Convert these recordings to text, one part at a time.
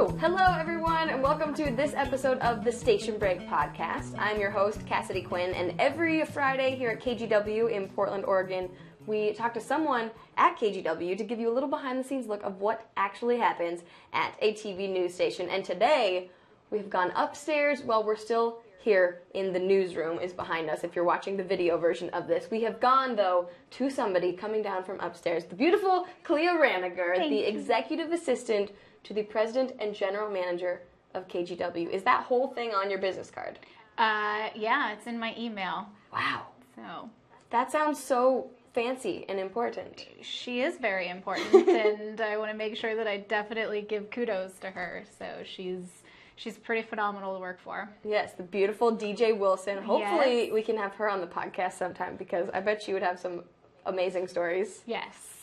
do. Hello, everyone, and welcome to this episode of the Station Break Podcast. I'm your host, Cassidy Quinn, and every Friday here at KGW in Portland, Oregon, we talk to someone at KGW to give you a little behind-the-scenes look of what actually happens at a TV news station. And today, we've gone upstairs while we're still here in the newsroom is behind us if you're watching the video version of this. We have gone, though, to somebody coming down from upstairs, the beautiful Clea Ranniger, the executive assistant to the president and general manager of KGW. Is that whole thing on your business card? Yeah, it's in my email. Wow. So that sounds so fancy and important. She is very important, and I want to make sure that I definitely give kudos to her. So she's pretty phenomenal to work for. Yes, the beautiful DJ Wilson. Hopefully we can have her on the podcast sometime because I bet she would have some amazing stories. Yes.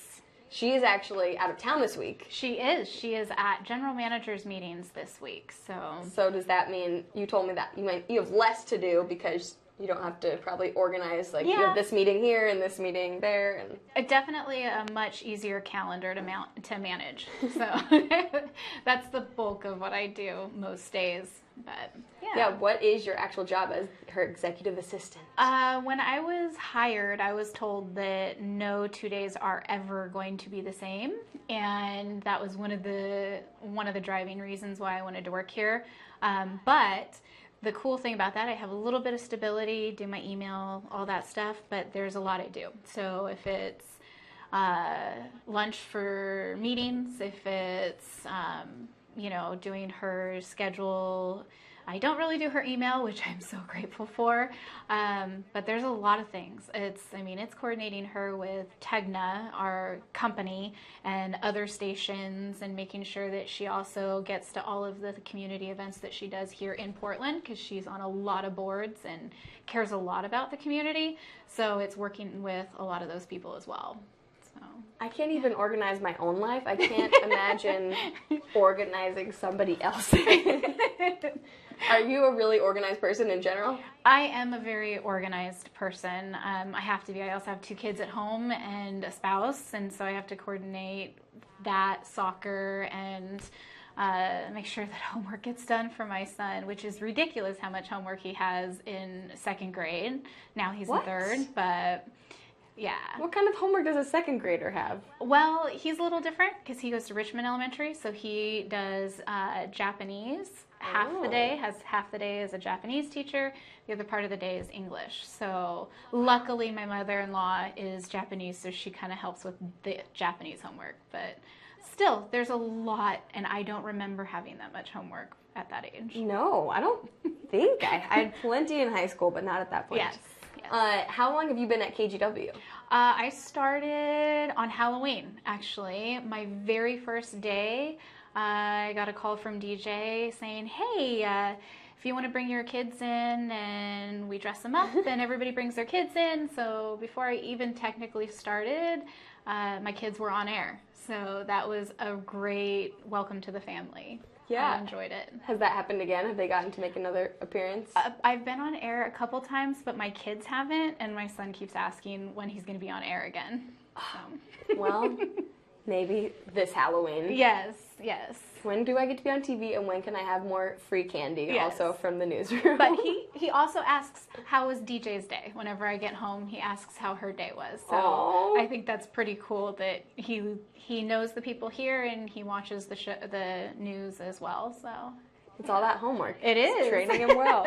She is actually out of town this week. She is. She is at general managers meetings this week. So does that mean, you told me that you have less to do because you don't have to probably organize, you have this meeting here and this meeting there. And definitely a much easier calendar to manage. So that's the bulk of what I do most days. But yeah, what is your actual job as her executive assistant? When I was hired, I was told that no 2 days are ever going to be the same, and that was one of the driving reasons why I wanted to work here. But the cool thing about that, I have a little bit of stability, do my email, all that stuff, but there's a lot I do. So if it's lunch for meetings, if it's doing her schedule. I don't really do her email, which I'm so grateful for, but there's a lot of things. It's coordinating her with Tegna, our company, and other stations, and making sure that she also gets to all of the community events that she does here in Portland, because she's on a lot of boards and cares a lot about the community, so it's working with a lot of those people as well. I can't even organize my own life. I can't imagine organizing somebody else. Are you a really organized person in general? I am a very organized person. I have to be. I also have 2 kids at home and a spouse, and so I have to coordinate that, soccer, and make sure that homework gets done for my son, which is ridiculous how much homework he has in 2nd grade. Now he's in 3rd, but... yeah. What kind of homework does a 2nd grader have? Well, he's a little different because he goes to Richmond Elementary, so he does Japanese. Half the day as a Japanese teacher. The other part of the day is English. So luckily my mother-in-law is Japanese, so she kind of helps with the Japanese homework. But still, there's a lot, and I don't remember having that much homework at that age. No, I don't think. I had plenty in high school, but not at that point. Yes. How long have you been at KGW? I started on Halloween, actually. My very first day, I got a call from DJ saying, hey, if you want to bring your kids in and we dress them up and everybody brings their kids in. So before I even technically started, my kids were on air. So that was a great welcome to the family. Yeah. I enjoyed it. Has that happened again? Have they gotten to make another appearance? I've been on air a couple times, but my kids haven't, and my son keeps asking when he's going to be on air again. Well, maybe this Halloween. Yes. When do I get to be on TV, and when can I have more free candy also from the newsroom? But he also asks, how was DJ's day? Whenever I get home, he asks how her day was. So I think that's pretty cool that he knows the people here, and he watches the news as well. So it's all that homework. It is. It's training him well.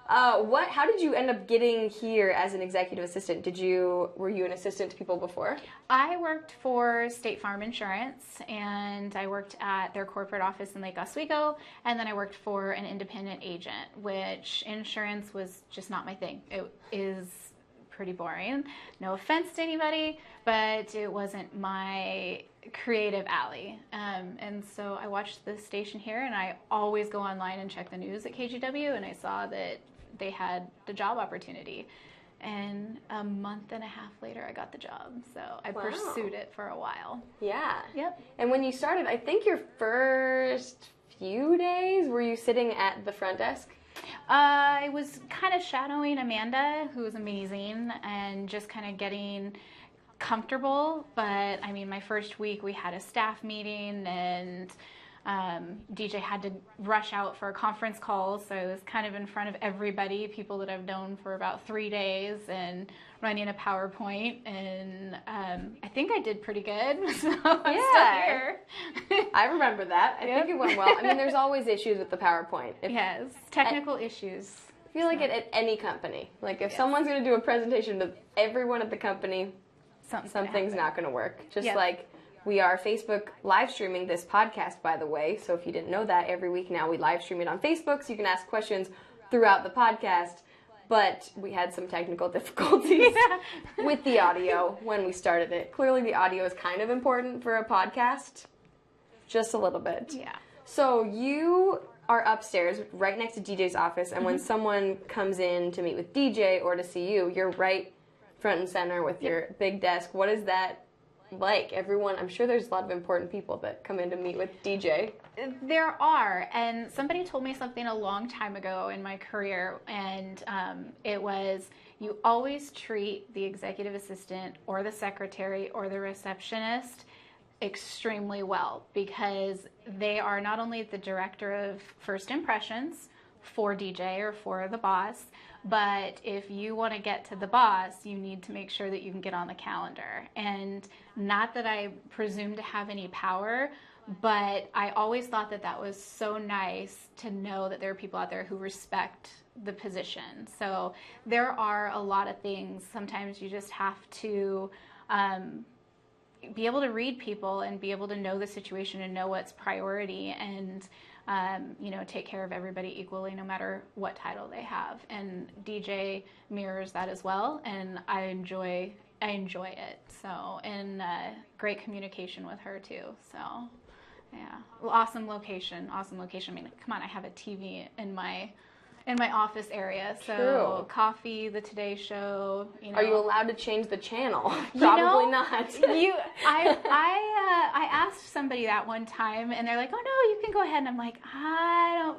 How did you end up getting here as an executive assistant? Were you an assistant to people before? I worked for State Farm Insurance, and I worked at their corporate office in Lake Oswego, and then I worked for an independent agent, which insurance was just not my thing. It is pretty boring. No offense to anybody, but it wasn't my creative alley. And so I watched the station here, and I always go online and check the news at KGW, and I saw that they had the job opportunity. And a month and a half later, I got the job. So I pursued it for a while. Yeah. Yep. And when you started, I think your first few days, were you sitting at the front desk? I was kind of shadowing Amanda, who was amazing, and just kind of getting comfortable. But I mean, my first week we had a staff meeting, and DJ had to rush out for a conference call, so I was kind of in front of everybody, people that I've known for about 3 days, and running a PowerPoint, and I think I did pretty good, so I'm still here. I remember that. I think it went well. I mean, there's always issues with the PowerPoint. Yes, technical issues. I feel like at any company, like if someone's going to do a presentation to everyone at the company, something's not going to work. Just like we are Facebook live streaming this podcast, by the way. So if you didn't know that, every week now we live stream it on Facebook, so you can ask questions throughout the podcast. But we had some technical difficulties with the audio when we started it. Clearly the audio is kind of important for a podcast. Just a little bit. Yeah. So you are upstairs right next to DJ's office, and when someone comes in to meet with DJ or to see you, you're right front and center with your big desk. What is that like? Everyone, I'm sure there's a lot of important people that come in to meet with DJ. There are, and somebody told me something a long time ago in my career, and it was, you always treat the executive assistant or the secretary or the receptionist extremely well, because they are not only the director of first impressions for DJ or for the boss, but if you want to get to the boss, you need to make sure that you can get on the calendar. And not that I presume to have any power, but I always thought that that was so nice to know that there are people out there who respect the position. So there are a lot of things. Sometimes you just have to be able to read people and be able to know the situation and know what's priority, and take care of everybody equally, no matter what title they have. And DJ mirrors that as well, and I enjoy it. So, and great communication with her too. So, yeah, well, awesome location. I mean, come on, I have a TV in my office area. So True. Coffee, the Today Show. Are you allowed to change the channel? Probably not. I asked somebody that one time, and they're like, "Oh no, you can go ahead." And I'm like, I'm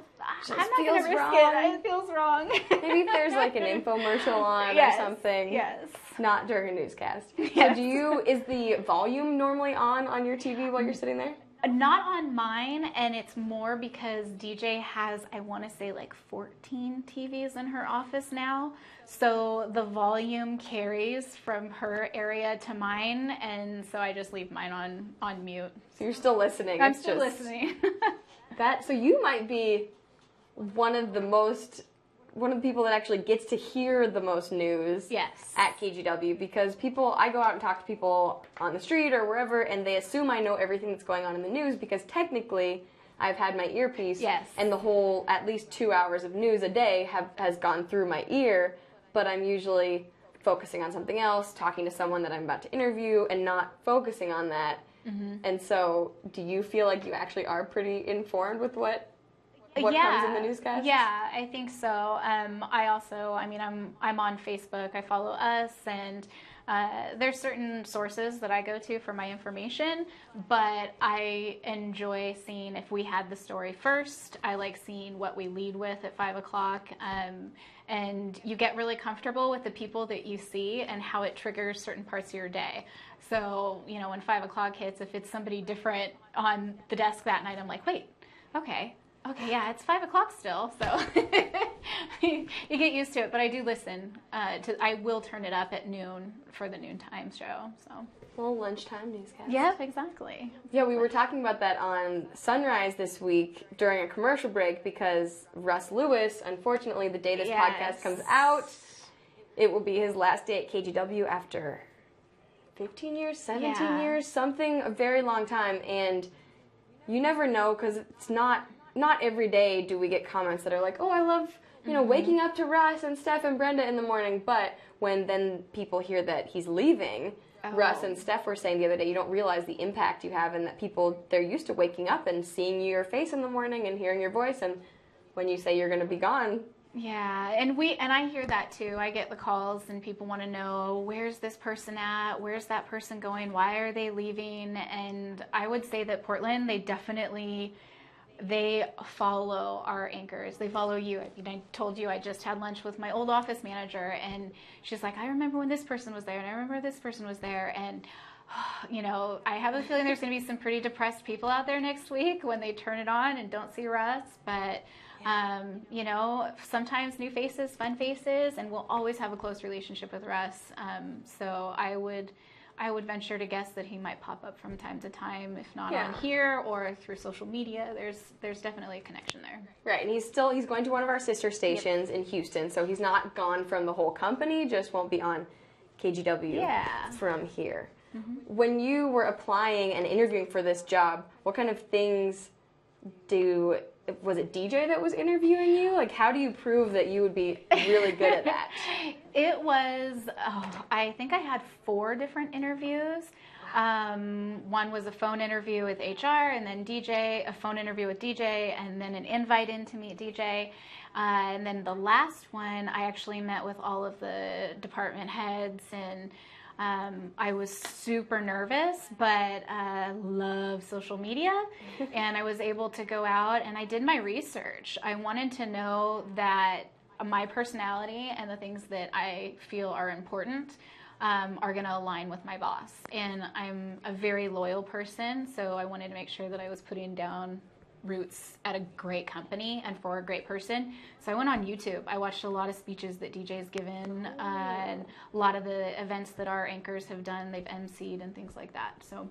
not going to risk it. It feels wrong. Maybe if there's like an infomercial on or something. Yes. Not during a newscast. Yes. So is the volume normally on your TV while you're sitting there? Not on mine, and it's more because DJ has, I want to say, like 14 TVs in her office now. So the volume carries from her area to mine, and so I just leave mine on mute. So you're still listening. I'm still listening. So you might be one of the people that actually gets to hear the most news at KGW, because I go out and talk to people on the street or wherever, and they assume I know everything that's going on in the news, because technically I've had my earpiece, and the whole at least 2 hours of news a day has gone through my ear, but I'm usually focusing on something else, talking to someone that I'm about to interview, and not focusing on that. Mm-hmm. And so do you feel like you actually are pretty informed with what comes in the newscast? Yeah, I think so. I'm on Facebook. I follow us, and there's certain sources that I go to for my information, but I enjoy seeing if we had the story first. I like seeing what we lead with at 5 o'clock, and you get really comfortable with the people that you see and how it triggers certain parts of your day. So, when 5 o'clock hits, if it's somebody different on the desk that night, I'm like, wait, okay, yeah, it's 5 o'clock still, so you get used to it. But I do listen. I will turn it up at noon for the noontime show. So. Well, lunchtime newscast. Yeah, exactly. Yeah, we were talking about that on Sunrise this week during a commercial break, because Russ Lewis, unfortunately, the day this podcast comes out, it will be his last day at KGW after 15 years, 17 years, something, a very long time. And you never know, because it's not every day do we get comments that are like, oh, I love, waking up to Russ and Steph and Brenda in the morning. But when then people hear that he's leaving, Russ and Steph were saying the other day, you don't realize the impact you have, and that people, they're used to waking up and seeing your face in the morning and hearing your voice. And when you say you're going to be gone. Yeah, and I hear that too. I get the calls, and people want to know, where's this person at? Where's that person going? Why are they leaving? And I would say that Portland, they definitely they follow our anchors. They follow you. I told you I just had lunch with my old office manager, and she's like, I remember when this person was there, and I remember this person was there, and I have a feeling there's going to be some pretty depressed people out there next week when they turn it on and don't see Russ. But, sometimes new faces, fun faces, and we'll always have a close relationship with Russ. So I would venture to guess that he might pop up from time to time, if not on here or through social media. There's definitely a connection there. Right, and he's going to one of our sister stations in Houston, so he's not gone from the whole company, just won't be on KGW from here. Mm-hmm. When you were applying and interviewing for this job, what kind of things was it DJ that was interviewing you? Like, how do you prove that you would be really good at that? It was, I think I had 4 different interviews. One was a phone interview with HR, and then DJ, a phone interview with DJ, and then an invite in to meet DJ. And then the last one, I actually met with all of the department heads, and I was super nervous, but love social media, and I was able to go out and I did my research. I wanted to know that my personality and the things that I feel are important are going to align with my boss. And I'm a very loyal person, so I wanted to make sure that I was putting down roots at a great company and for a great person. So I went on YouTube. I watched a lot of speeches that DJ's given, and a lot of the events that our anchors have done. They've emceed and things like that. So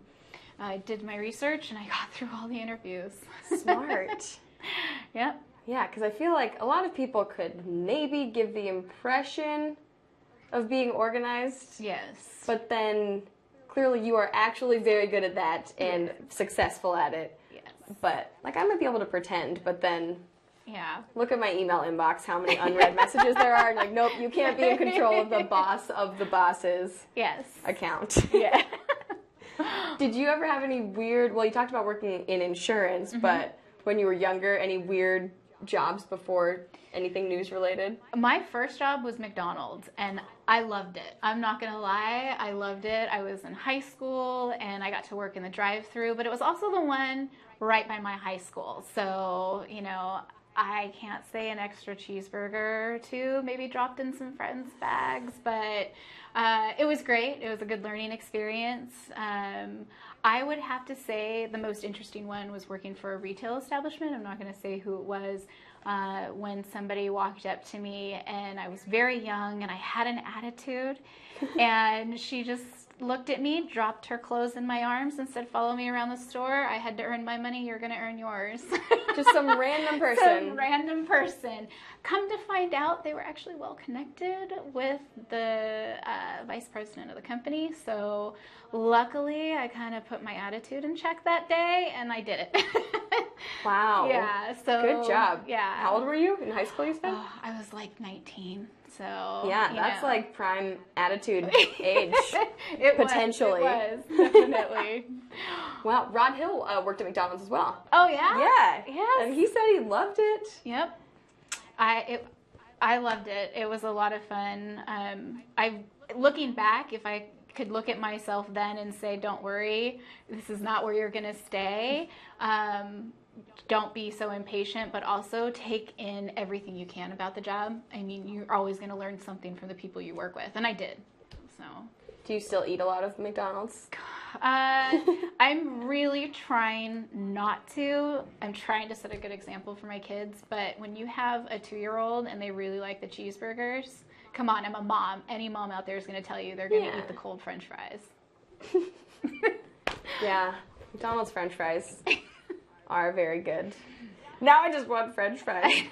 I did my research and I got through all the interviews. Smart. Yep. Yeah, because I feel like a lot of people could maybe give the impression of being organized. Yes. But then clearly you are actually very good at that and successful at it. But, like, I might be able to pretend, but then look at my email inbox, how many unread messages there are. And like, nope, you can't be in control of the boss of the boss's account. Yeah. Did you ever have any weird, well, you talked about working in insurance, but when you were younger, any weird jobs before anything news related? My first job was McDonald's, and I loved it. I'm not going to lie, I loved it. I was in high school, and I got to work in the drive-thru, but it was also the one right by my high school. So, I can't say an extra cheeseburger or 2 maybe dropped in some friends' bags, but it was great. It was a good learning experience. I would have to say the most interesting one was working for a retail establishment. I'm not going to say who it was. When somebody walked up to me, and I was very young and I had an attitude, and she just looked at me, dropped her clothes in my arms, and said, follow me around the store. I had to earn my money. You're going to earn yours. Just some random person. Some random person. Come to find out, they were actually well connected with the vice president of the company. So luckily, I kind of put my attitude in check that day, and I did it. Wow. Yeah. So good job. Yeah. How old were you in high school, you said? Oh, I was like 19. So yeah, that's like prime attitude age. Potentially. It was, definitely. Wow, Rod Hill worked at McDonald's as well. Oh yeah? Yeah. Yes. And he said he loved it. Yep. I loved it. It was a lot of fun. Looking back, if I could look at myself then and say, don't worry, this is not where you're going to stay. Don't be so impatient, but also take in everything you can about the job. I mean, you're always going to learn something from the people you work with, and I did. So, do you still eat a lot of McDonald's? I'm really trying not to. I'm trying to set a good example for my kids, but when you have a 2-year-old and they really like the cheeseburgers, come on, I'm a mom. Any mom out there is going to tell you they're going to eat the cold French fries. Yeah, McDonald's French fries are very good. Now I just want French fries.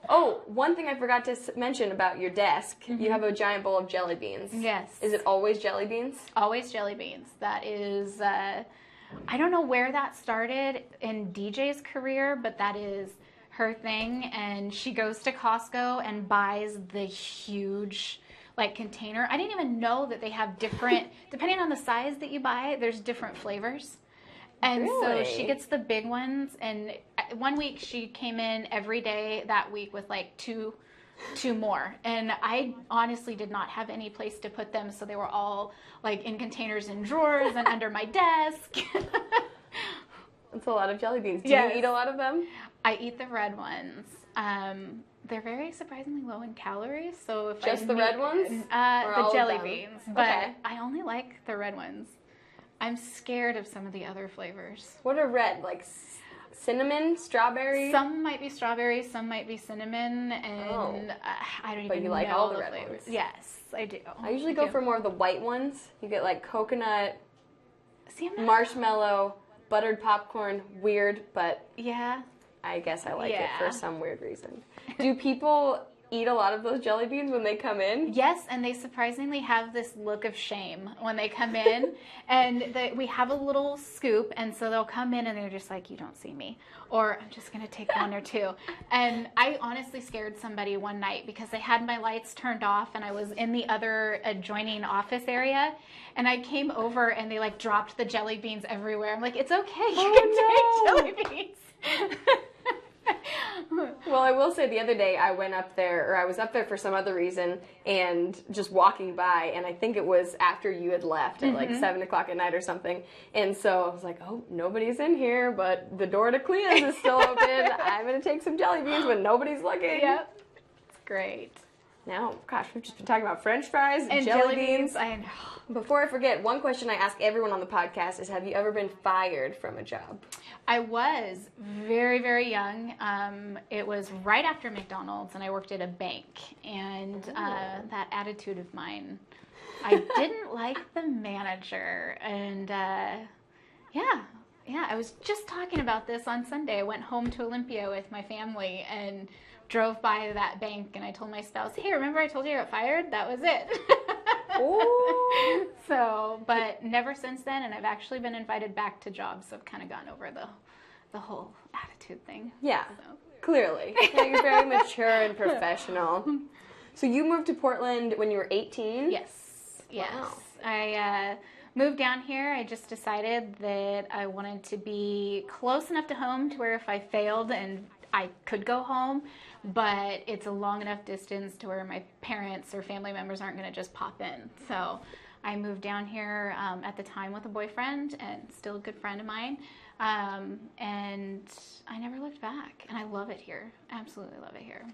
Oh, one thing I forgot to mention about your desk. You have a giant bowl of jelly beans. Yes. Is it always jelly beans? Always jelly beans. That is, I don't know where that started in DJ's career, but that is her thing. And she goes to Costco and buys the huge container. I didn't even know that they have different, depending on the size that you buy, there's different flavors. And really? So she gets the big ones, and one week she came in every day that week with two more. And I honestly did not have any place to put them, so they were all in containers and drawers and under my desk. That's a lot of jelly beans. Do Yes. you eat a lot of them? I eat the red ones. They're very surprisingly low in calories. So if Just the red ones? Or the all of jelly them? beans, but Okay. I only like the red ones. I'm scared of some of the other flavors. What are red? Like cinnamon, strawberry? Some might be strawberry, some might be cinnamon, and I don't even know. But you like all the red flavors. ones? Yes, I do. I usually go for more of the white ones. You get like coconut, See, I'm not- marshmallow, buttered popcorn. Weird, but Yeah. I guess I like it Yeah. for some weird reason. Do people eat a lot of those jelly beans when they come in? Yes, and they surprisingly have this look of shame when they come in. And we have a little scoop, and so they'll come in and they're just like, you don't see me. Or I'm just going to take one or two. And I honestly scared somebody one night because they had my lights turned off and I was in the other adjoining office area. And I came over and they like dropped the jelly beans everywhere. I'm like, it's okay, you can take jelly beans. Well, I will say the other day I went up there, or I was up there for some other reason, and just walking by, and I think it was after you had left at like 7 o'clock at night or something, and so I was like, oh, nobody's in here, but the door to Clea's is still open. I'm going to take some jelly beans when nobody's looking. Yep. It's great. Now, gosh, we've just been talking about French fries And jelly beans. I know. Before I forget, one question I ask everyone on the podcast is, have you ever been fired from a job? I was very, very young. It was right after McDonald's, and I worked at a bank. And that attitude of mine, I didn't like the manager. And yeah, I was just talking about this on Sunday. I went home to Olympia with my family and drove by that bank, and I told my spouse, hey, remember I told you I got fired? That was it. Ooh. So, but never since then, and I've actually been invited back to jobs, so I've kind of gotten over the whole attitude thing. Yeah, So. clearly. Yeah, you're very mature and professional. So you moved to Portland when you were 18? Yes. Wow. I moved down here. I just decided that I wanted to be close enough to home to where if I failed and I could go home, but it's a long enough distance to where my parents or family members aren't going to just pop in. So I moved down here at the time with a boyfriend and still a good friend of mine. And I never looked back. And I love it here. Absolutely love it here.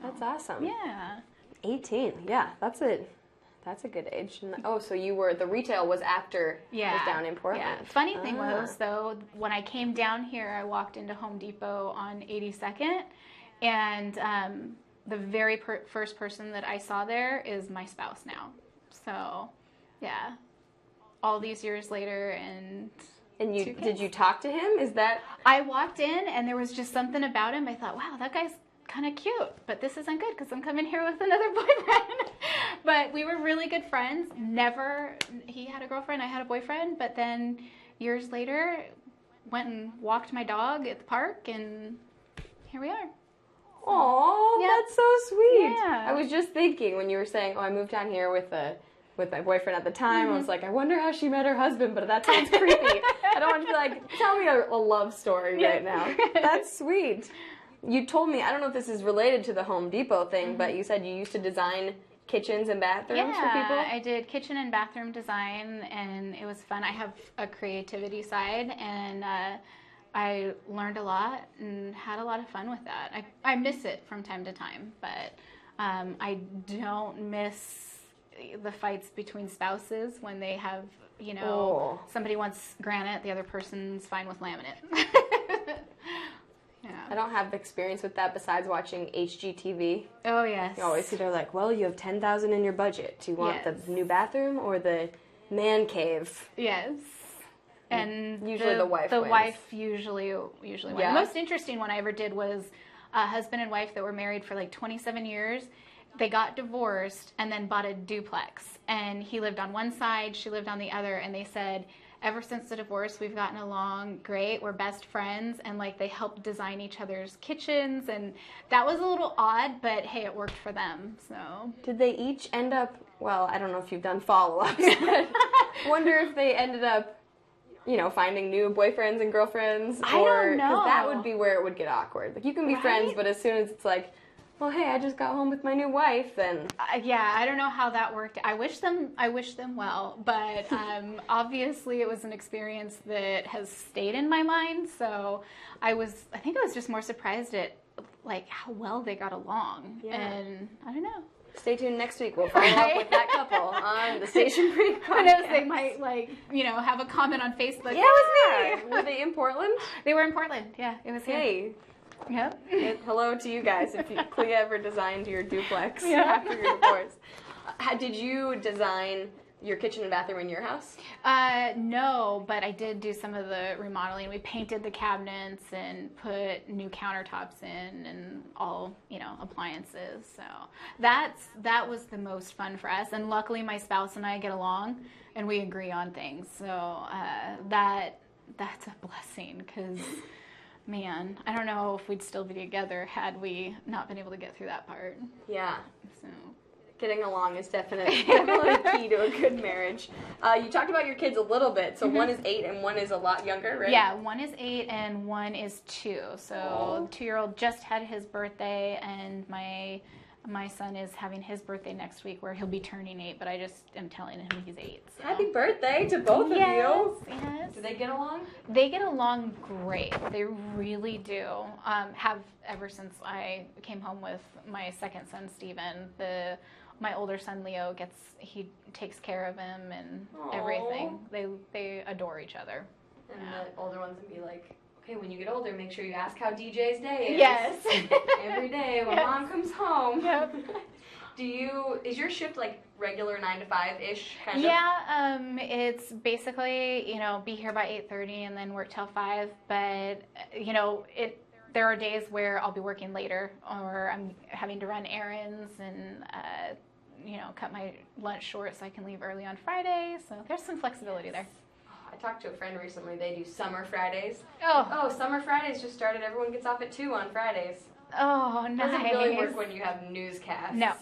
So, That's awesome. yeah. 18, yeah, that's a good age. And, so the retail was after it was down in Portland. Yeah. Funny thing was, though, when I came down here, I walked into Home Depot on 82nd, and the very first person that I saw there is my spouse now. So, yeah, all these years later, and did you talk to him? Is that... I walked in, and there was just something about him. I thought, wow, that guy's kind of cute, but this isn't good because I'm coming here with another boyfriend. But we were really good friends. He had a girlfriend, I had a boyfriend, but then years later, went and walked my dog at the park, and here we are. Aw, Yep. that's so sweet. Yeah. I was just thinking when you were saying, I moved down here with my boyfriend at the time, I was like, I wonder how she met her husband, but that sounds creepy. I don't want to be like, tell me a love story right now. That's sweet. You told me, I don't know if this is related to the Home Depot thing, but you said you used to design kitchens and bathrooms for people? I did kitchen and bathroom design, and it was fun. I have a creativity side, and I learned a lot and had a lot of fun with that. I miss it from time to time, but I don't miss the fights between spouses when they have, somebody wants granite, the other person's fine with laminate. Yeah. I don't have experience with that besides watching HGTV. Oh, yes. You always see they're like, well, you have $10,000 in your budget. Do you want the new bathroom or the man cave? Yes. And usually the wife The wins. wife usually wins. Yeah. The most interesting one I ever did was a husband and wife that were married for like 27 years. They got divorced and then bought a duplex. And he lived on one side, she lived on the other. And they said, ever since the divorce, we've gotten along great. We're best friends. And like they helped design each other's kitchens. And that was a little odd, but hey, it worked for them. So Did they each end up, well, I don't know if you've done follow-ups, but wonder if they ended up, finding new boyfriends and girlfriends? I don't know. Because that would be where it would get awkward. Like, you can be friends, but as soon as it's like, well, hey, I just got home with my new wife, then. Yeah, I don't know how that worked. I wish them well, but obviously it was an experience that has stayed in my mind. So I think I was just more surprised at like how well they got along, and I don't know. Stay tuned next week. We'll follow up with that couple on the Station Break podcast. Who knows? They might have a comment on Facebook. Yeah, it was me. Were they in Portland? They were in Portland. Yeah, it was here. Hey. Yep. Hello to you guys. If Clea ever designed your duplex after your divorce, did you design your kitchen and bathroom in your house? No, but I did do some of the remodeling. We painted the cabinets and put new countertops in and all, appliances. So that was the most fun for us. And luckily my spouse and I get along and we agree on things. So that's a blessing because, man, I don't know if we'd still be together had we not been able to get through that part. Yeah. So getting along is definitely key to a good marriage. You talked about your kids a little bit. So one is 8 and one is a lot younger, right? Yeah, one is 8 and one is 2. So the 2-year-old just had his birthday, and my son is having his birthday next week where he'll be turning 8, but I just am telling him he's 8. So. Happy birthday to both of you. Yes. Do they get along? They get along great. They really do. Have ever since I came home with my second son, Steven. My older son, Leo, he takes care of him and everything. They adore each other. And the older ones would be like, okay, when you get older, make sure you ask how DJ's day is. Yes. Every day when Mom comes home. Yep. Is your shift like regular 9 to 5-ish kind of? Yeah, it's basically, be here by 8:30 and then work till 5. But, there are days where I'll be working later or I'm having to run errands and, cut my lunch short so I can leave early on Friday. So there's some flexibility there. I talked to a friend recently. They do summer Fridays. Oh, summer Fridays just started. Everyone gets off at 2 on Fridays. Oh, nice. Doesn't really work when you have newscasts. No.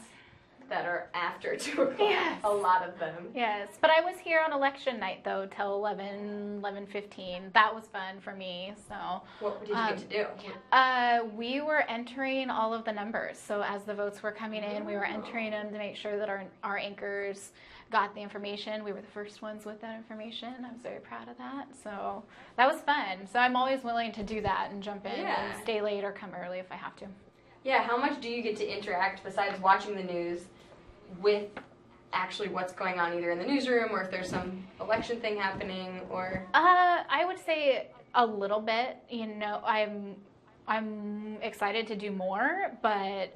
That are after 2 o'clock. Yes. A lot of them. Yes, but I was here on election night though till 11:15. That was fun for me. So what did you get to do? We were entering all of the numbers. So as the votes were coming in, we were entering them to make sure that our anchors got the information. We were the first ones with that information. I was very proud of that. So that was fun. So I'm always willing to do that and jump in and stay late or come early if I have to. Yeah, how much do you get to interact besides watching the news with actually what's going on either in the newsroom or if there's some election thing happening or? I would say a little bit. I'm excited to do more, but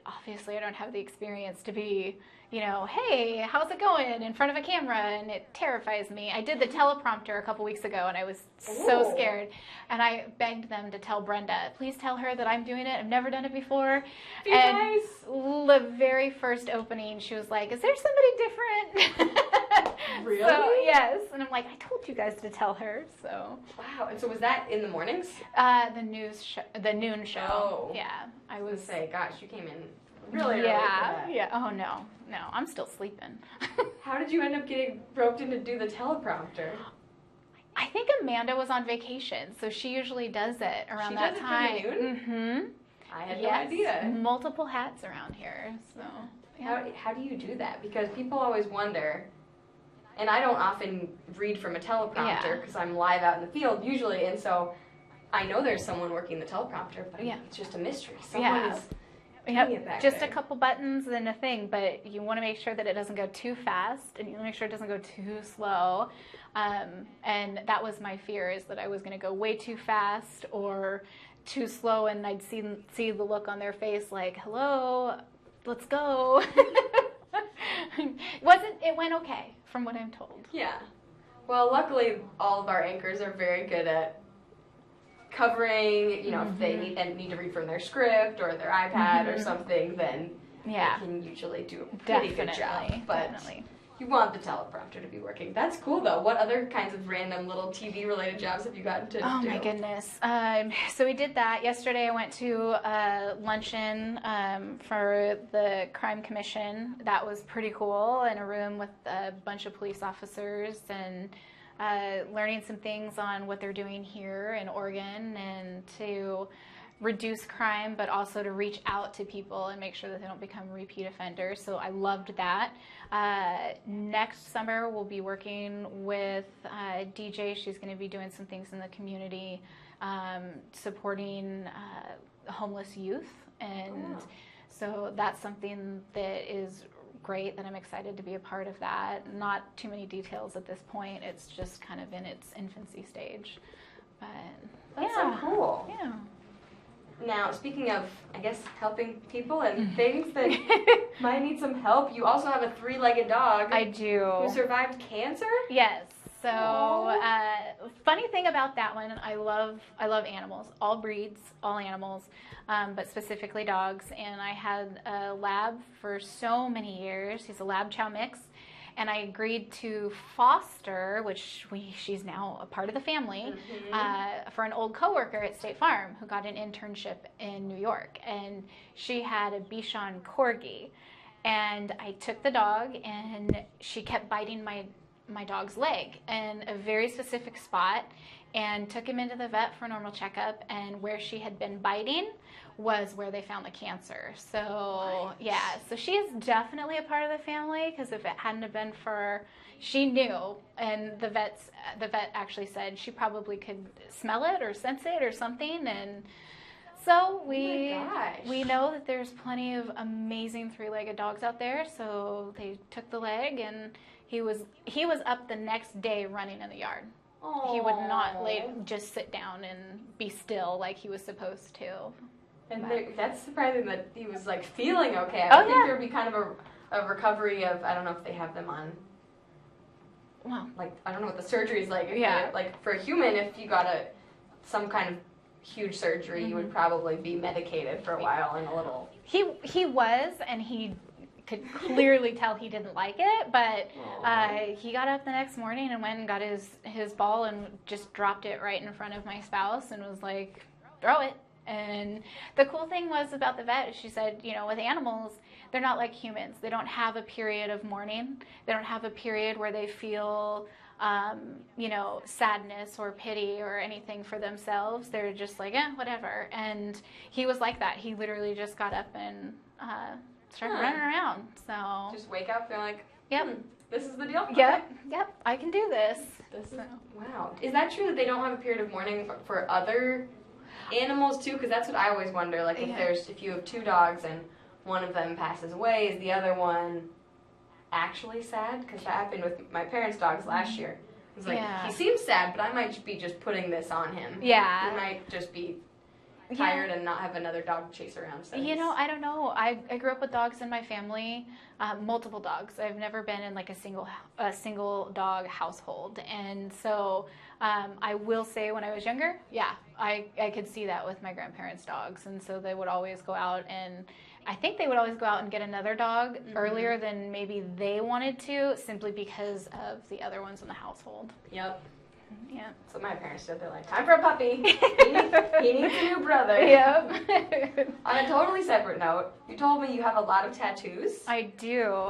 obviously I don't have the experience to be, hey, how's it going in front of a camera, and it terrifies me. I did the teleprompter a couple weeks ago, and I was so scared, and I begged them to tell Brenda, please tell her that I'm doing it. I've never done it before. And the very first opening, she was like, is there somebody different? Really? So, yes, and I'm like, I told you guys to tell her, so. Wow, and so was that in the mornings? The noon show. Oh. Yeah, I was. Say, gosh, you came in really early for that. Yeah. Oh no, I'm still sleeping. How did you end up getting roped in to do the teleprompter? I think Amanda was on vacation, so she usually does it around that time. She does it pretty noon? Mm-hmm. I had no idea. Multiple hats around here, so. Yeah. How do you do that? Because people always wonder, and I don't often read from a teleprompter because I'm live out in the field usually, and so I know there's someone working the teleprompter, but it's just a mystery. Someone is doing it back just there. a couple buttons and a thing, but you want to make sure that it doesn't go too fast, and you want to make sure it doesn't go too slow. And that was my fear, is that I was going to go way too fast or too slow, and I'd see the look on their face like, hello, let's go. It went okay, from what I'm told. Yeah. Well, luckily, all of our anchors are very good at covering, if they need to read from their script or their iPad or something, then they can usually do a pretty good job. But you want the teleprompter to be working. That's cool, though. What other kinds of random little TV-related jobs have you gotten to do? Oh, my goodness. So we did that. Yesterday I went to a luncheon for the Crime Commission. That was pretty cool, in a room with a bunch of police officers, and learning some things on what they're doing here in Oregon, and to reduce crime, but also to reach out to people and make sure that they don't become repeat offenders. So I loved that. Next summer, we'll be working with DJ. She's going to be doing some things in the community, supporting homeless youth. And so that's something that is great, that I'm excited to be a part of that. Not too many details at this point. It's just kind of in its infancy stage. But that's so cool. Yeah. Now, speaking of, I guess, helping people and things that might need some help, you also have a 3-legged dog. I do. Who survived cancer? Yes. So, funny thing about that one, I love animals, all breeds, all animals, but specifically dogs. And I had a lab for so many years. He's a lab chow mix. And I agreed to foster, which she's now a part of the family, for an old coworker at State Farm who got an internship in New York. And she had a Bichon Corgi. And I took the dog, and she kept biting my dog's leg in a very specific spot, and took him into the vet for a normal checkup. And where she had been biting was where they found the cancer. So yeah, so she's definitely a part of the family, because if it hadn't have been for, she knew, and the vet actually said she probably could smell it or sense it or something. And so we know that there's plenty of amazing 3-legged dogs out there. So they took the leg, and he was up the next day running in the yard. Aww. He would not just sit down and be still like he was supposed to. And that's surprising that he was like feeling okay. I would think there would be kind of a recovery of, I don't know if they have them on, well, like, I don't know what the surgery is like. Yeah. Like for a human, if you got some kind of huge surgery, you would probably be medicated for a while and a little. He was, and he could clearly tell he didn't like it, but he got up the next morning and went and got his ball and just dropped it right in front of my spouse and was like, throw it. And the cool thing was about the vet, she said, with animals, they're not like humans. They don't have a period of mourning. They don't have a period where they feel, sadness or pity or anything for themselves. They're just like, whatever. And he was like that. He literally just got up and started running around. So just wake up and like, yep. This is the deal? Yep, I can do this. Wow. Is that true that they don't have a period of mourning for other animals too? Because that's what I always wonder. Like if you have 2 dogs and one of them passes away, is the other one actually sad? Because that happened with my parents' dogs last year. It was like, he seems sad, but I might be just putting this on him. Yeah. He might just be tired and not have another dog to chase around. So I don't know. I grew up with dogs in my family, multiple dogs. I've never been in like a single dog household. And so I will say when I was younger, I could see that with my grandparents' dogs. And so they would always go out, and I think they would always go out and get another dog earlier than maybe they wanted to, simply because of the other ones in the household. Yep. Yeah. So my parents said, they're like, time for a puppy. He needs a new brother. Yep. On a totally separate note, you told me you have a lot of tattoos. I do.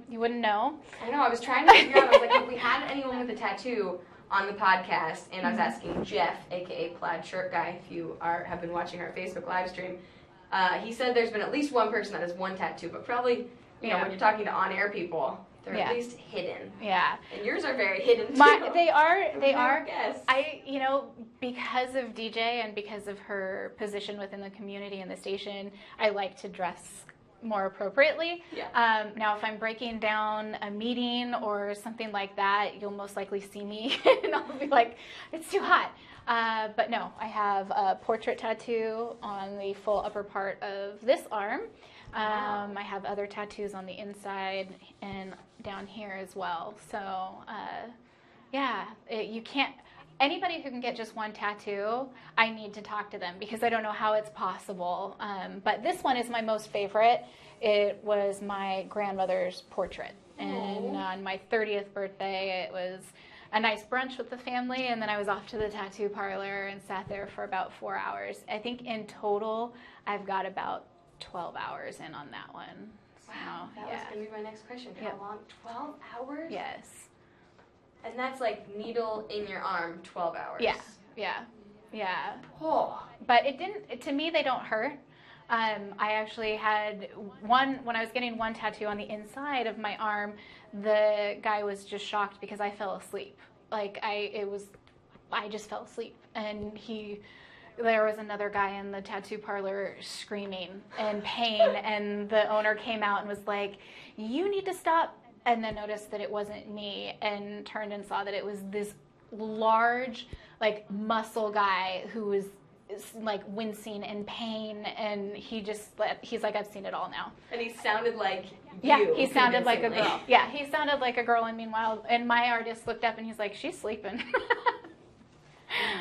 You wouldn't know. I know. I was trying to figure out. I was like, if we had anyone with a tattoo on the podcast, and I was asking Jeff, aka Plaid Shirt Guy, if you have been watching our Facebook live stream, he said there's been at least one person that has one tattoo, but probably, when you're talking to on-air people, they're at least hidden. Yeah. And yours are very hidden too. They are. Yes. Because of DJ and because of her position within the community and the station, I like to dress more appropriately. Yeah. Now, if I'm breaking down a meeting or something like that, you'll most likely see me and I'll be like, it's too hot. But no, I have a portrait tattoo on the full upper part of this arm. I have other tattoos on the inside and down here as well. So, you can't. Anybody who can get just one tattoo, I need to talk to them because I don't know how it's possible. But this one is my most favorite. It was my grandmother's portrait. And on my 30th birthday, it was a nice brunch with the family, and then I was off to the tattoo parlor and sat there for about 4 hours. I think in total, I've got about 12 hours in on that one. Wow, that was going to be my next question. How long? 12 hours? Yes. And that's like needle in your arm, 12 hours. Yeah. Yeah. Oh. But it didn't, to me, they don't hurt. I actually had one, when I was getting one tattoo on the inside of my arm, the guy was just shocked because I fell asleep. Like, I just fell asleep. And there was another guy in the tattoo parlor screaming in pain, and the owner came out and was like, "You need to stop," and then noticed that it wasn't me, and turned and saw that it was this large, like, muscle guy who was like wincing in pain, and he's like, "I've seen it all now." And he sounded like he sounded like a girl. Yeah, he sounded like a girl, and meanwhile, and my artist looked up and he's like, "She's sleeping."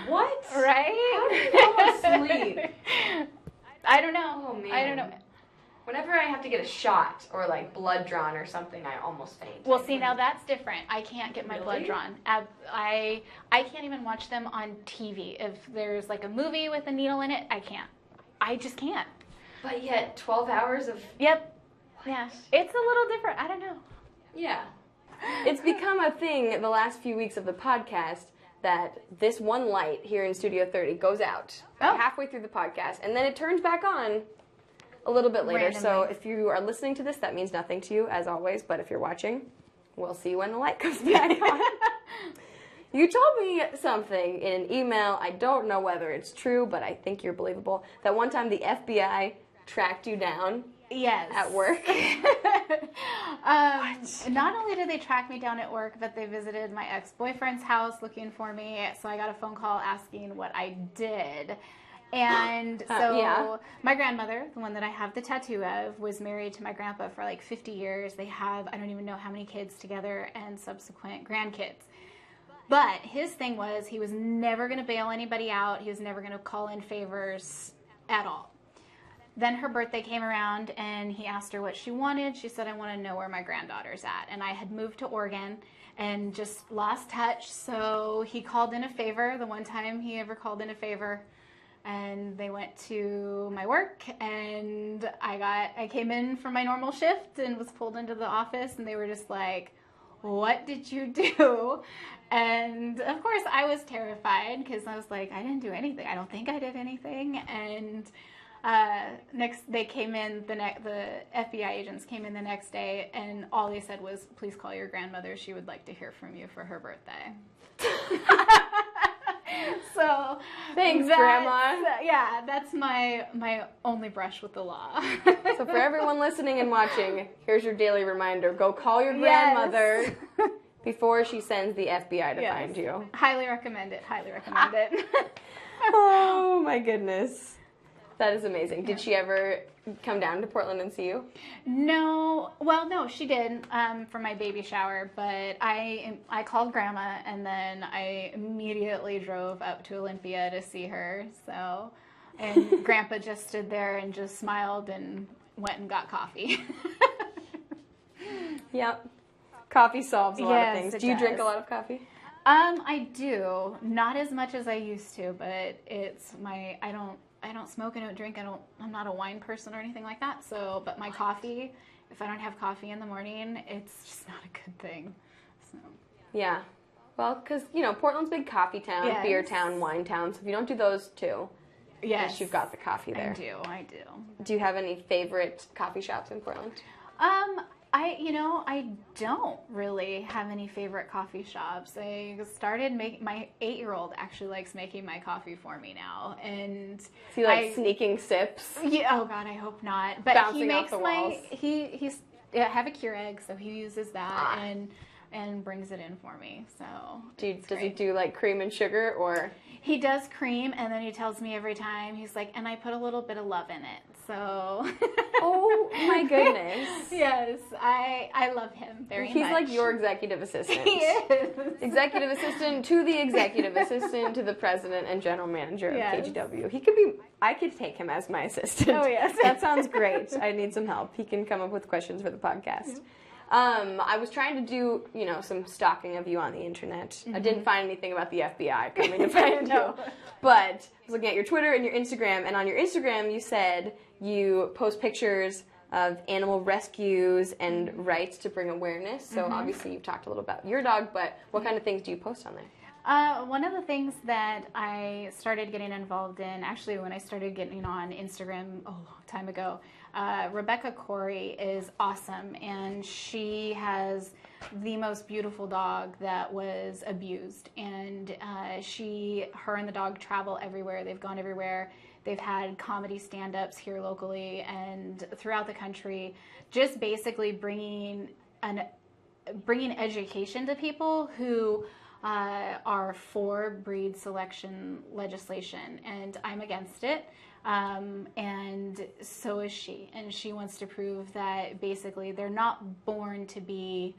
What? Right? How do you fall asleep? I don't know. Oh, man. I don't know. Whenever I have to get a shot or like blood drawn or something, I almost faint. Well, see, now that's different. I can't get my blood drawn. I can't even watch them on TV. If there's like a movie with a needle in it, I can't. I just can't. But yet, 12 hours of... Yep. Yeah. It's a little different. I don't know. Yeah. It's become a thing the last few weeks of the podcast that this one light here in Studio 30 goes out halfway through the podcast, and then it turns back on a little bit later. Randomly. So if you are listening to this, that means nothing to you, as always. But if you're watching, we'll see when the light comes back on. You told me something in an email. I don't know whether it's true, but I think you're believable. That one time the FBI tracked you down. Yes. At work. Not only did they track me down at work, but they visited my ex-boyfriend's house looking for me. So I got a phone call asking what I did. And so my grandmother, the one that I have the tattoo of, was married to my grandpa for like 50 years. They have, I don't even know how many kids together, and subsequent grandkids. But his thing was he was never going to bail anybody out. He was never going to call in favors at all. Then her birthday came around, and he asked her what she wanted. She said, "I want to know where my granddaughter's at." And I had moved to Oregon and just lost touch. So he called in a favor, the one time he ever called in a favor. And they went to my work, and I came in from my normal shift and was pulled into the office, and they were just like, "What did you do?" And of course I was terrified because I was like, I didn't do anything. I don't think I did anything. And next they came in, the FBI agents came in the next day, and all they said was, "Please call your grandmother. She would like to hear from you for her birthday." So thanks, Grandma. Yeah, that's my only brush with the law. So for everyone listening and watching, here's your daily reminder. Go call your grandmother before she sends the FBI to find you. Highly recommend it. Highly recommend it. Oh, my goodness. That is amazing. Did she ever come down to Portland and see you? No. Well, no, she did for my baby shower, but I called Grandma, and then I immediately drove up to Olympia to see her. So, and Grandpa just stood there and just smiled and went and got coffee. Yep. Coffee solves a lot of things. Do you does. drink a lot of coffee? I do. Not as much as I used to, but it's I don't smoke, I don't drink, I'm not a wine person or anything like that. So, but my coffee, if I don't have coffee in the morning, it's just not a good thing. So. Yeah. Well, because, Portland's a big coffee town, beer town, wine town. So if you don't do those two, yes, you've got the coffee there. I do. Do you have any favorite coffee shops in Portland? I don't really have any favorite coffee shops. I started my 8-year-old actually likes making my coffee for me now, and is he like sneaking sips? Yeah. Oh God, I hope not. But bouncing he makes off the walls. I have a Keurig, so he uses that and brings it in for me. So does he do like cream and sugar, or? He does cream, and then he tells me every time, he's like, "And I put a little bit of love in it." So. Oh my goodness. Yes, I love him very much. He's like your executive assistant. He is. Executive assistant to the executive assistant to the president and general manager of KGW. I could take him as my assistant. Oh, yes. That sounds great. I need some help. He can come up with questions for the podcast. I was trying to do, some stalking of you on the internet. Mm-hmm. I didn't find anything about the FBI coming to find you. But I was looking at your Twitter and your Instagram, and on your Instagram you said you post pictures of animal rescues and rights to bring awareness. So obviously you've talked a little about your dog, but what kind of things do you post on there? One of the things that I started getting involved in, actually when I started getting on Instagram a long time ago, Rebecca Corey is awesome, and she has the most beautiful dog that was abused, and her and the dog travel everywhere. They've gone everywhere. They've had comedy stand-ups here locally and throughout the country, just basically bringing education to people who are for breed selection legislation, and I'm against it. And so is she. And she wants to prove that basically they're not born to be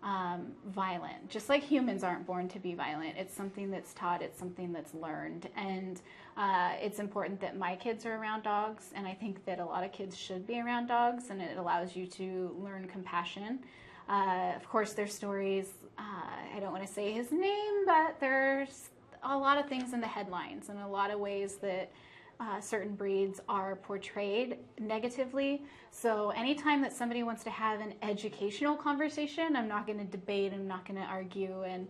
violent. Just like humans aren't born to be violent. It's something that's taught. It's something that's learned. And it's important that my kids are around dogs. And I think that a lot of kids should be around dogs. And it allows you to learn compassion. Of course, there's stories. I don't want to say his name, but there's a lot of things in the headlines and a lot of ways that certain breeds are portrayed negatively. So anytime that somebody wants to have an educational conversation, I'm not going to debate, I'm not going to argue and,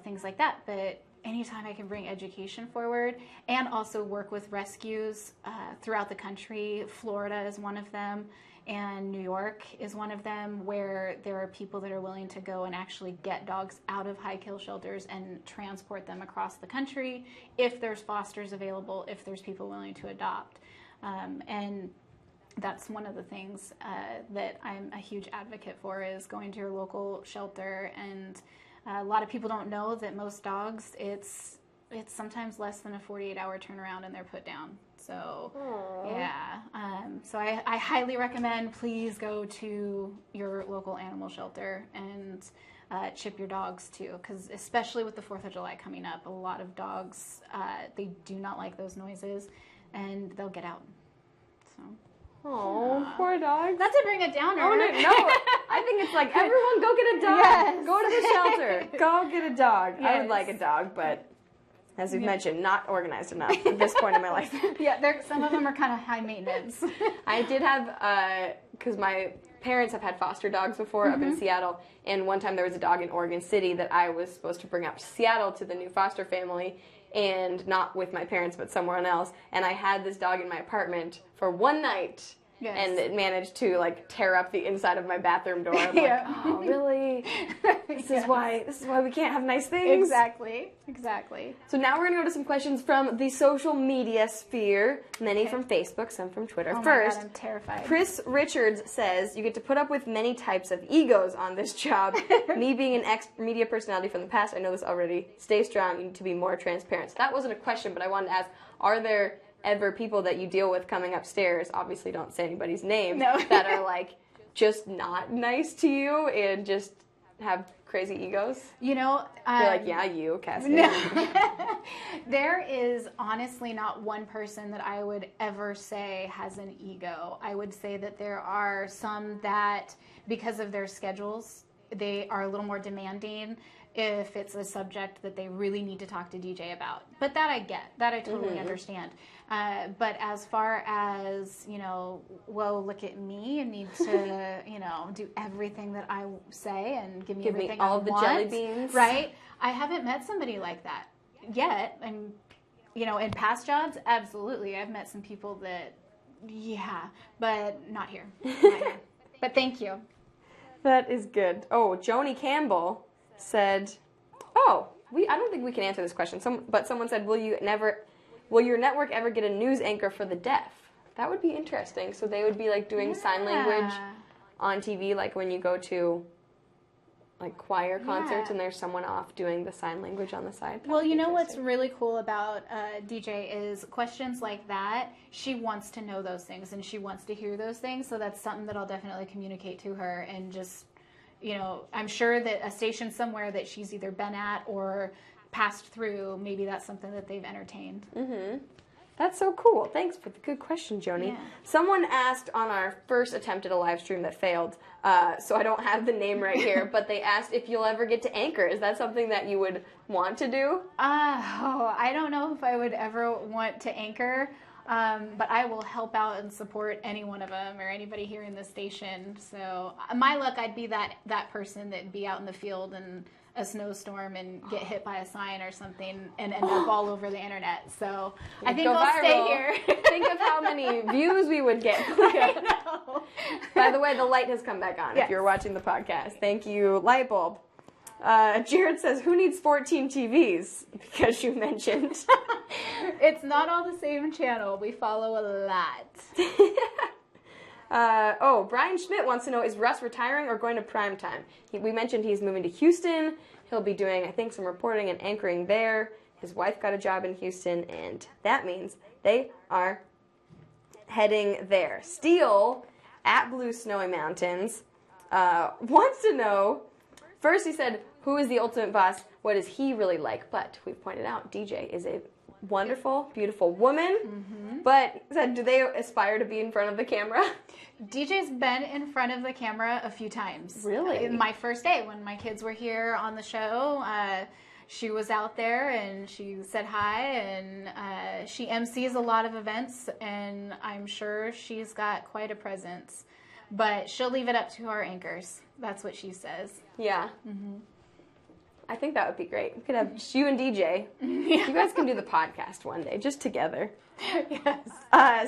things like that. But anytime I can bring education forward and also work with rescues throughout the country, Florida is one of them, and New York is one of them, where there are people that are willing to go and actually get dogs out of high kill shelters and transport them across the country if there's fosters available, if there's people willing to adopt. And that's one of the things that I'm a huge advocate for, is going to your local shelter. And a lot of people don't know that most dogs, it's sometimes less than a 48-hour turnaround and they're put down. So, yeah. So I highly recommend, please go to your local animal shelter and chip your dogs too, because especially with the 4th of July coming up, a lot of dogs, they do not like those noises and they'll get out. So. Oh, poor dogs. Not to bring it down. No, I think it's like, everyone go get a dog. Yes. Go to the shelter. Go get a dog. Yes. I would like a dog, but as we've mentioned, not organized enough at this point in my life. Yeah, some of them are kind of high maintenance. I did have, because my parents have had foster dogs before up in Seattle, and one time there was a dog in Oregon City that I was supposed to bring up to Seattle to the new foster family, and not with my parents but someone else, and I had this dog in my apartment for one night. Yes. And it managed to tear up the inside of my bathroom door. I'm like, oh, really? This is why we can't have nice things. Exactly. So now we're gonna go to some questions from the social media sphere. Many from Facebook, some from Twitter. Oh First, my God, I'm terrified. Chris Richards says, you get to put up with many types of egos on this job. Me being an ex-media personality from the past, I know this already. Stay strong. You need to be more transparent. So that wasn't a question, but I wanted to ask, are there ever people that you deal with coming upstairs, obviously don't say anybody's name, that are just not nice to you and just have crazy egos? You're like, yeah, you, Cassidy. No. There is honestly not one person that I would ever say has an ego. I would say that there are some that, because of their schedules, they are a little more demanding if it's a subject that they really need to talk to DJ about. But that I get. That I totally understand. But as far as, whoa, look at me, you need to, do everything that I say and give me everything all I the want, jelly beans. Right? I haven't met somebody like that yet. And, in past jobs, absolutely. I've met some people that, but not here. But thank you. That is good. Oh, Joni Campbell said, I don't think we can answer this question, but someone said, will your network ever get a news anchor for the deaf? That would be interesting. So they would be doing sign language on TV, like when you go to choir concerts and there's someone off doing the sign language on the side. Well, you know what's really cool about DJ is questions like that. She wants to know those things and she wants to hear those things. So that's something that I'll definitely communicate to her, and just, I'm sure that a station somewhere that she's either been at or passed through, maybe that's something that they've entertained. Mm-hmm. That's so cool. Thanks for the good question, Joni. Yeah. Someone asked on our first attempt at a live stream that failed, so I don't have the name right here, but they asked if you'll ever get to anchor. Is that something that you would want to do? I don't know if I would ever want to anchor. But I will help out and support any one of them or anybody here in the station. So my luck, I'd be that person that'd be out in the field in a snowstorm and get hit by a sign or something and end up all over the internet. So I think I'll stay here. Think of how many views we would get. I know. By the way, the light has come back on if you're watching the podcast. Thank you, light bulb. Jared says, who needs 14 TVs? Because you mentioned. It's not all the same channel. We follow a lot. Brian Schmidt wants to know, is Russ retiring or going to primetime? We mentioned he's moving to Houston. He'll be doing, I think, some reporting and anchoring there. His wife got a job in Houston, and that means they are heading there. Steele, at Blue Snowy Mountains, wants to know, first he said, who is the ultimate boss? What is he really like? But we've pointed out, DJ is a wonderful, beautiful woman. Mm-hmm. But said, do they aspire to be in front of the camera? DJ's been in front of the camera a few times. Really? My first day when my kids were here on the show, she was out there and she said hi, and she MCs a lot of events, and I'm sure she's got quite a presence. But she'll leave it up to our anchors. That's what she says. Yeah. Mm-hmm. I think that would be great. We could have you and DJ. Yeah. You guys can do the podcast one day, just together. Yes.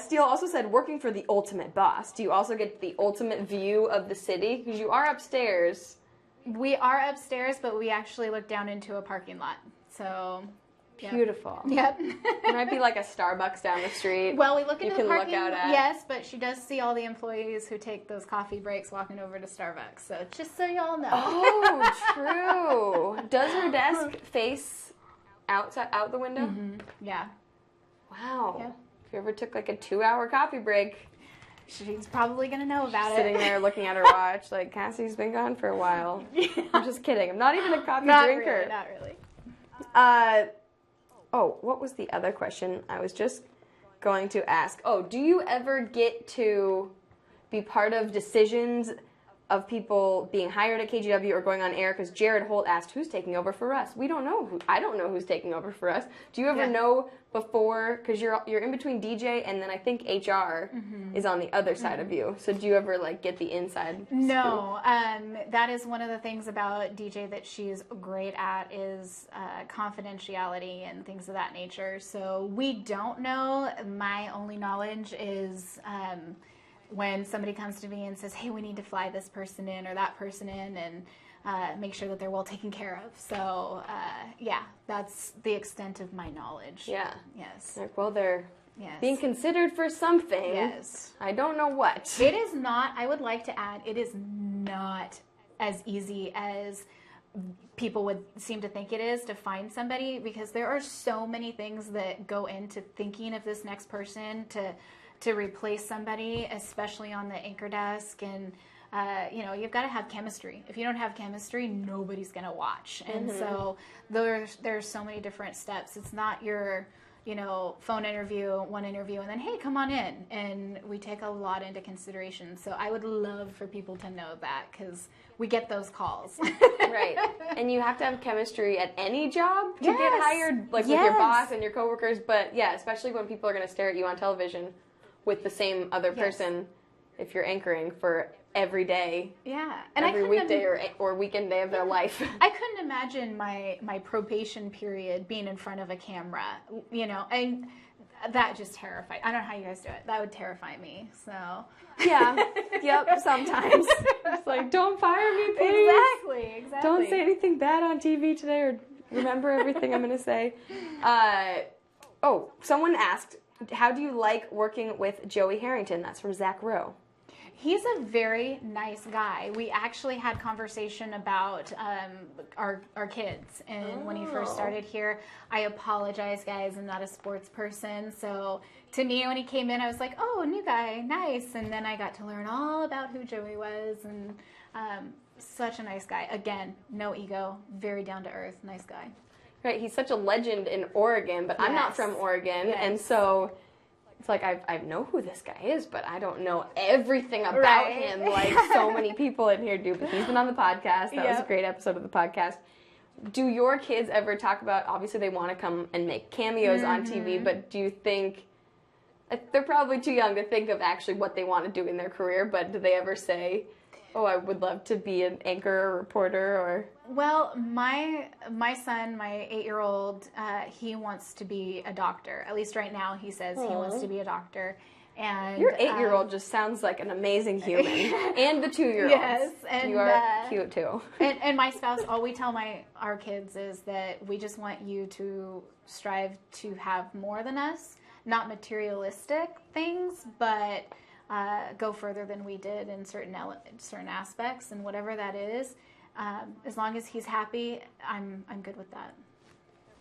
Steele also said, working for the ultimate boss. Do you also get the ultimate view of the city? Because you are upstairs. We are upstairs, but we actually look down into a parking lot. So beautiful. Yep. There might be like a Starbucks down the street. Well, we look into the parking lot. Look out at. Yes, but she does see all the employees who take those coffee breaks walking over to Starbucks. So just so y'all know. Oh, true. Does her desk face out the window? Mm-hmm. Yeah. Wow. Yeah. If you ever took like a 2-hour coffee break, she's probably going to know about sitting there looking at her watch, like, Cassie's been gone for a while. Yeah. I'm just kidding. I'm not even a coffee drinker. Not really. What was the other question I was just going to ask? Oh, do you ever get to be part of decisions of people being hired at KGW or going on air? Because Jared Holt asked, who's taking over for us? We don't know. I don't know who's taking over for us. Do you ever know before? Because you're in between DJ and then I think HR is on the other side of you. So do you ever get the inside No. That is one of the things about DJ that she's great at is confidentiality and things of that nature. So we don't know. My only knowledge is when somebody comes to me and says, hey, we need to fly this person in or that person in and make sure that they're well taken care of. So, that's the extent of my knowledge. Yeah. Yes. Well, they're being considered for something. Yes. I don't know what. It is not, I would like to add, it is not as easy as people would seem to think it is to find somebody, because there are so many things that go into thinking of this next person to replace somebody, especially on the anchor desk. And, you've got to have chemistry. If you don't have chemistry, nobody's going to watch. And so there's so many different steps. It's not your, phone interview, one interview, and then, hey, come on in. And we take a lot into consideration. So I would love for people to know that, because we get those calls. Right. And you have to have chemistry at any job to get hired, with your boss and your coworkers. But, especially when people are going to stare at you on television with the same other person if you're anchoring for every day. Yeah. And every weekday or weekend day of their life. I couldn't imagine my probation period being in front of a camera, and that just terrified. I don't know how you guys do it. That would terrify me. So yeah. Yep, sometimes. It's like, don't fire me, please. Exactly. Don't say anything bad on TV today, or remember everything I'm going to say. Someone asked, how do you like working with Joey Harrington? That's from Zach Rowe. He's a very nice guy. We actually had conversation about our kids, and when he first started here, I apologize, guys. I'm not a sports person, so to me, when he came in, I was like, "Oh, new guy, nice." And then I got to learn all about who Joey was, and such a nice guy. Again, no ego, very down to earth, nice guy. Right, he's such a legend in Oregon, but I'm not from Oregon, and so it's like I know who this guy is, but I don't know everything about him like so many people in here do. But he's been on the podcast. That was a great episode of the podcast. Do your kids ever talk about, obviously they want to come and make cameos on TV, but do you think they're probably too young to think of actually what they want to do in their career, but do they ever say, oh, I would love to be an anchor or reporter or... Well, my son, my 8-year-old, he wants to be a doctor. At least right now he says he wants to be a doctor. And your 8-year-old just sounds like an amazing human. And the 2-year-olds. Yes. And, you are cute too. And my spouse, all we tell our kids is that we just want you to strive to have more than us. Not materialistic things, but go further than we did in certain aspects, and whatever that is. As long as he's happy, I'm good with that.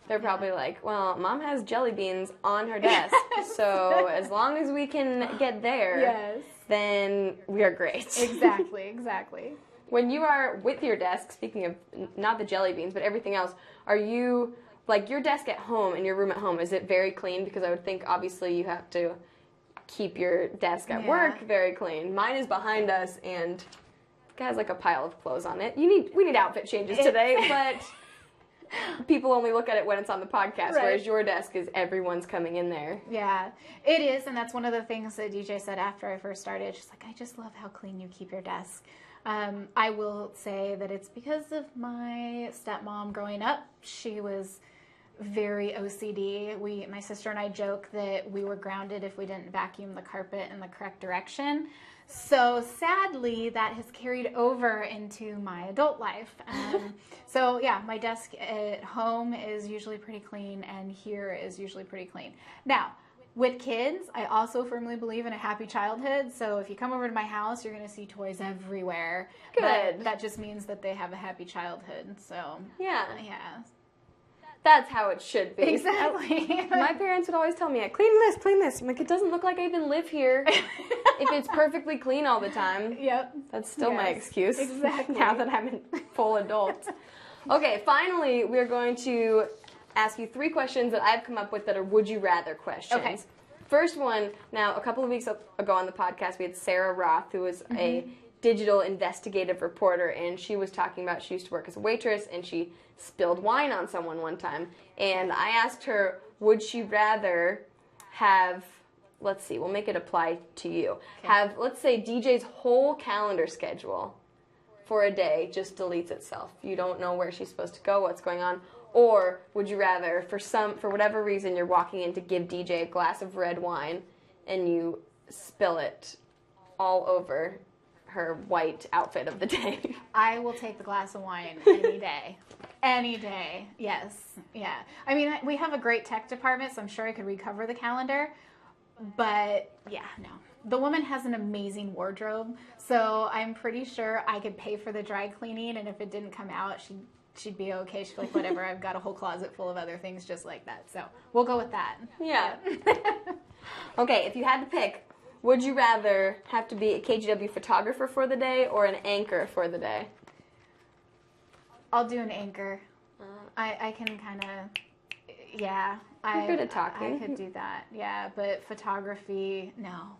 They're probably like, well, Mom has jelly beans on her desk, so as long as we can get there, then we are great. Exactly. When you are with your desk, speaking of not the jelly beans, but everything else, are you, like your desk at home and your room at home, is it very clean? Because I would think, obviously, you have to keep your desk at work very clean. Mine is behind us, and it has like a pile of clothes on it. We need outfit changes today, but... People only look at it when it's on the podcast, whereas your desk is everyone's coming in there. Yeah, it is, and that's one of the things that DJ said after I first started. She's like, I just love how clean you keep your desk. I will say that it's because of my stepmom growing up. She was very OCD. My sister and I joke that we were grounded if we didn't vacuum the carpet in the correct direction. So sadly, that has carried over into my adult life. So yeah, my desk at home is usually pretty clean, and here is usually pretty clean. Now, with kids, I also firmly believe in a happy childhood. So if you come over to my house, you're going to see toys everywhere. Good. That just means that they have a happy childhood. So yeah. That's how it should be. Exactly. My parents would always tell me, clean this. I'm like, it doesn't look like I even live here. If it's perfectly clean all the time. Yep. That's still my excuse. Exactly. Now that I'm a full adult. Okay, finally, we're going to ask you 3 questions that I've come up with that are would you rather questions. Okay. First one, now a couple of weeks ago on the podcast, we had Sarah Roth, who was a digital investigative reporter, and she was talking about she used to work as a waitress, and she spilled wine on someone one time. And I asked her, would she rather have, let's see, we'll make it apply to you, have, let's say, DJ's whole calendar schedule for a day just deletes itself. You don't know where she's supposed to go, what's going on. Or would you rather, for whatever reason, you're walking in to give DJ a glass of red wine and you spill it all over her white outfit of the day? I will take the glass of wine any day. Any day, yes. Yeah. I mean, we have a great tech department, so I'm sure I could recover the calendar. But, yeah, no. The woman has an amazing wardrobe, so I'm pretty sure I could pay for the dry cleaning, and if it didn't come out, she'd be okay. She'd be like, whatever, I've got a whole closet full of other things just like that. So we'll go with that. Yeah. Okay, if you had to pick, would you rather have to be a KGW photographer for the day or an anchor for the day? I'll do an anchor. I can kind of, yeah. You're good at talking. I could do that, yeah. But photography, no.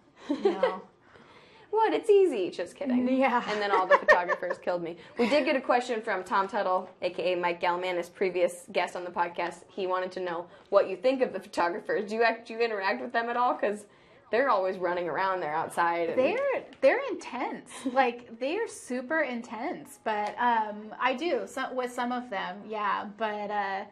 What? It's easy. Just kidding. Yeah. And then all the photographers killed me. We did get a question from Tom Tuttle, a.k.a. Mike Galmanis, previous guest on the podcast. He wanted to know what you think of the photographers. Do you interact with them at all? Because they're always running around there outside. And... They're intense. Like, they are super intense. But I do, with some of them, yeah. But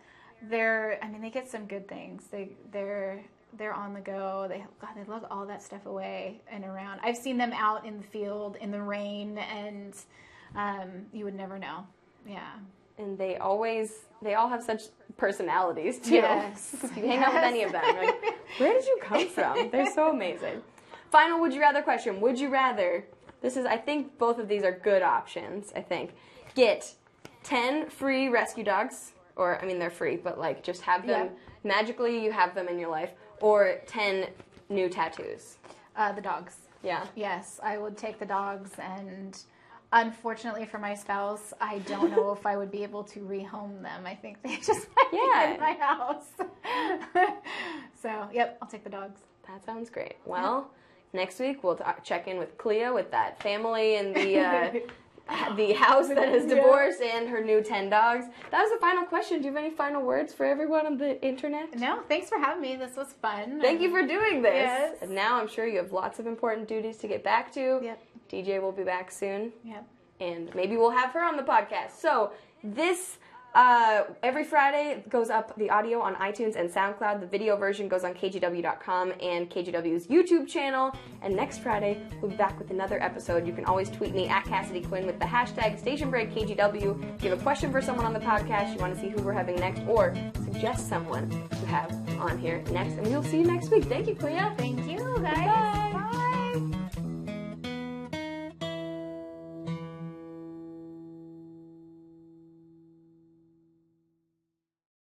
they get some good things. They're on the go. They lug all that stuff away and around. I've seen them out in the field in the rain, and you would never know. Yeah. And they all have such personalities too. Yes. If you hang out with any of them, you're like, where did you come from? They're so amazing. Final would you rather question. Would you rather, I think both of these are good options, get 10 free rescue dogs, or, I mean, they're free, but like just have them, magically you have them in your life, or 10 new tattoos? The dogs. Yeah. Yes, I would take the dogs, and unfortunately for my spouse, I don't know if I would be able to rehome them. I think they just might be in my house. So, yep, I'll take the dogs. That sounds great. Well, next week we'll check in with Clea with that family and the the house that is divorced, and her new 10 dogs. That was the final question. Do you have any final words for everyone on the internet? No, thanks for having me. This was fun. Thank you for doing this. Yes. And now I'm sure you have lots of important duties to get back to. Yep. DJ will be back soon. Yep. And maybe we'll have her on the podcast. So this, every Friday goes up the audio on iTunes and SoundCloud. The video version goes on kgw.com and KGW's YouTube channel. And next Friday, we'll be back with another episode. You can always tweet me at Cassidy Quinn with the hashtag StationBreakKGW. If you have a question for someone on the podcast, you want to see who we're having next, or suggest someone to have on here next. And we'll see you next week. Thank you, Clea. Thank you, guys. Bye.